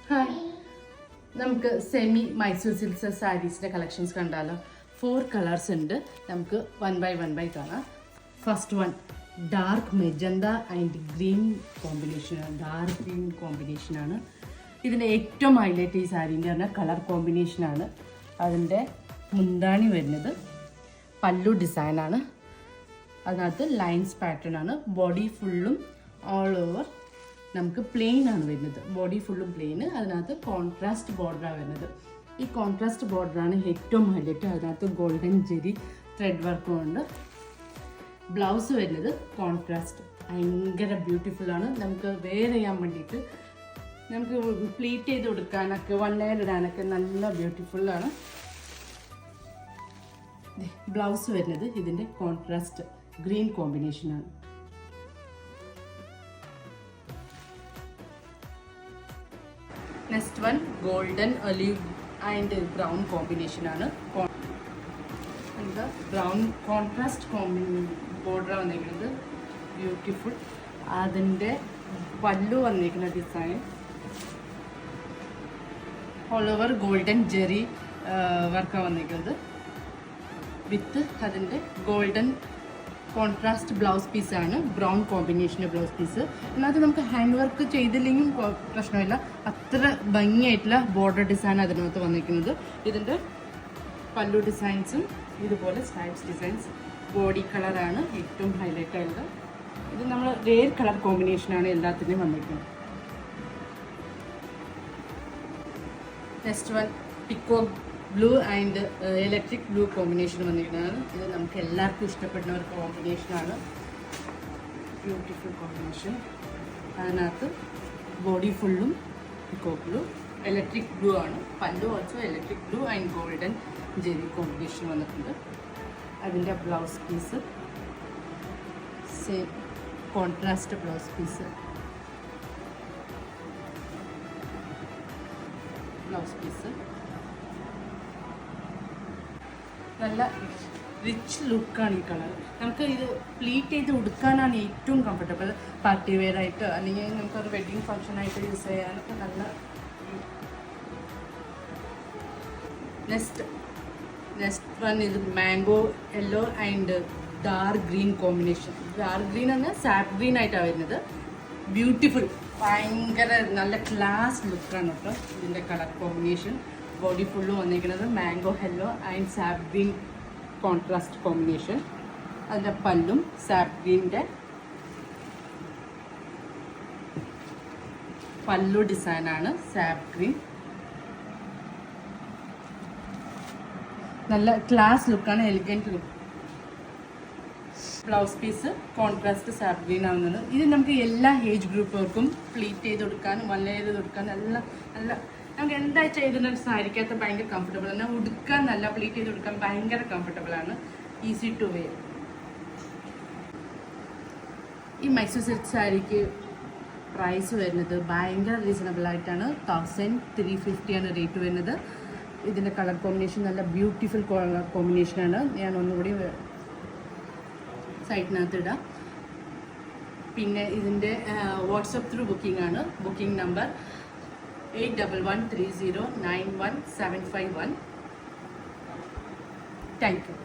Hi, നമുക്ക് semi Mysore silks സാരീസിൻ്റെ collections കണ്ടാലോ. 4 colours ഉണ്ട്. നമുക്ക് വൺ ബൈ കാണാം. First one dark magenta and green കോമ്പിനേഷനാണ്. ഡാർക്ക് ഗ്രീൻ കോമ്പിനേഷനാണ്. ഇതിൻ്റെ ഏറ്റവും ഹൈലൈറ്റ് ഈ സാരീൻ്റെ പറഞ്ഞാൽ കളർ കോമ്പിനേഷനാണ്. അതിൻ്റെ മുന്താണി വരുന്നത് പല്ലു ഡിസൈനാണ്. അതിനകത്ത് ലൈൻസ് പാറ്റേൺ ആണ്. ബോഡി ഫുള്ളും ഓൾ ഓവർ നമുക്ക് പ്ലെയിൻ ആണ് വരുന്നത്. ബോഡി ഫുള്ളും പ്ലെയിൻ. അതിനകത്ത് കോൺട്രാസ്റ്റ് ബോർഡറാണ് വരുന്നത്. ഈ കോൺട്രാസ്റ്റ് ബോർഡറാണ് ഏറ്റവും ഹൈലൈറ്റ്. അതിനകത്ത് ഗോൾഡൻ ജെറി ത്രെഡ് വർക്കും ഉണ്ട്. ബ്ലൗസ് വരുന്നത് കോൺട്രാസ്റ്റ് ഭയങ്കര ബ്യൂട്ടിഫുള്ളാണ്. നമുക്ക് വെയർ ചെയ്യാൻ വേണ്ടിയിട്ട് നമുക്ക് പ്ലീറ്റ് ചെയ്ത് കൊടുക്കാനൊക്കെ വൺ ലെയർ ഇടാനൊക്കെ നല്ല ബ്യൂട്ടിഫുള്ളാണ്. ബ്ലൗസ് വരുന്നത് ഇതിൻ്റെ കോൺട്രാസ്റ്റ് ഗ്രീൻ കോമ്പിനേഷനാണ്. Next one golden olive and brown കോമ്പിനേഷനാണ്. ബ്രൗൺ കോൺട്രാസ്റ്റ് ബോർഡർ വന്നിരിക്കുന്നത് ബ്യൂട്ടിഫുൾ. അതിൻ്റെ പല്ലു വന്നിരിക്കുന്ന design all over golden zari വർക്കാണ് വന്നിരിക്കുന്നത് വിത്ത് അതിൻ്റെ ഗോൾഡൻ കോൺട്രാസ്റ്റ് ബ്ലൗസ് പീസാണ്. ബ്രൗൺ കോമ്പിനേഷൻ്റെ ബ്ലൗസ് പീസ്. അതിനകത്ത് നമുക്ക് ഹാൻഡ് വർക്ക് ചെയ്തില്ലെങ്കിലും പ്രശ്നമില്ല. അത്ര ഭംഗിയായിട്ടുള്ള ബോർഡർ ഡിസൈൻ അതിനകത്ത് വന്നിരിക്കുന്നത്. ഇതിൻ്റെ പല്ലു ഡിസൈൻസും ഇതുപോലെ സ്ട്രൈപ്സ് ഡിസൈൻസ്. ബോഡി കളറാണ് ഏറ്റവും ഹൈലൈറ്റ് ആയത്. ഇത് നമ്മൾ റെയർ കളർ കോമ്പിനേഷനാണ് എല്ലാത്തിനും വന്നിരിക്കുന്നത്. നെക്സ്റ്റ് വൺ പിക്കോ blue and electric blue combination വന്നിരിക്കുന്നതാണ്. ഇത് നമുക്ക് എല്ലാവർക്കും ഇഷ്ടപ്പെടുന്ന ഒരു കോമ്പിനേഷനാണ്. Beautiful combination. അതിനകത്ത് ബോഡി ഫുള്ളും പിക്കോ ബ്ലൂ, ഇലക്ട്രിക് ബ്ലൂ ആണ്. Pallu also electric blue and golden zari combination വന്നിട്ടുണ്ട്. അതിൻ്റെ blouse piece same contrast blouse piece. Blouse piece നല്ല റിച്ച് ലുക്കാണ്. ഈ കളർ നമുക്ക് ഇത് പ്ലീറ്റ് ചെയ്ത് ഉടുക്കാനാണ് ഏറ്റവും കംഫർട്ടബിൾ. പാർട്ടി വെയർ ആയിട്ട് അല്ലെങ്കിൽ നമുക്കൊരു വെഡ്ഡിങ് ഫംഗ്ഷനായിട്ട് യൂസ് ചെയ്യാനൊക്കെ നല്ല. നെക്സ്റ്റ് വൺ ഇത് mango yellow and dark green combination. Dark green എന്നാൽ സാപ്പ് ഗ്രീൻ ആയിട്ടാണ് വരുന്നത്. ബ്യൂട്ടിഫുൾ ഭയങ്കര നല്ല ക്ലാസ് ലുക്കാണ് കേട്ടോ ഇതിൻ്റെ കളർ കോമ്പിനേഷൻ. ബോഡി ഫുള്ളും വന്നിരിക്കുന്നത് mango yellow and sap green contrast combination. അതിൻ്റെ പല്ലും സാപ്പ് ഗ്രീൻ്റെ പല്ലു ഡിസൈനാണ്. സാപ്പ് ഗ്രീൻ നല്ല ക്ലാസ് ലുക്കാണ്, elegant look. Blouse piece contrast sap green ആവുന്നത്. ഇത് നമുക്ക് എല്ലാ ഏജ് ഗ്രൂപ്പുകൾക്കും പ്ലീറ്റ് ചെയ്ത് കൊടുക്കാനും വൺ ലെയർ ചെയ്ത് കൊടുക്കാനും നല്ല നല്ല നമുക്ക് എന്താ ചെയ്തിരുന്ന സാരിക്കകത്ത് ഭയങ്കര കംഫർട്ടബിൾ ആണ്. ഉടുക്കാൻ നല്ല പ്ലീറ്റ് ചെയ്ത് കൊടുക്കാൻ ഭയങ്കര കംഫർട്ടബിളാണ്. Easy to wear. ഈ മൈസൂർ സിൽക്ക് സാരിക്ക് പ്രൈസ് വരുന്നത് ഭയങ്കര റീസണബിൾ ആയിട്ടാണ്. 1350 ആണ് റേറ്റ് വരുന്നത്. ഇതിൻ്റെ കളർ കോമ്പിനേഷൻ നല്ല ബ്യൂട്ടിഫുൾ കളർ കോമ്പിനേഷനാണ്. ഞാൻ ഒന്നുകൂടി സൈറ്റിനകത്ത് ഇടാം. പിന്നെ ഇതിൻ്റെ വാട്സപ്പ് ത്രൂ ബുക്കിംഗ് ആണ്. Booking number 8113091751. Thank you.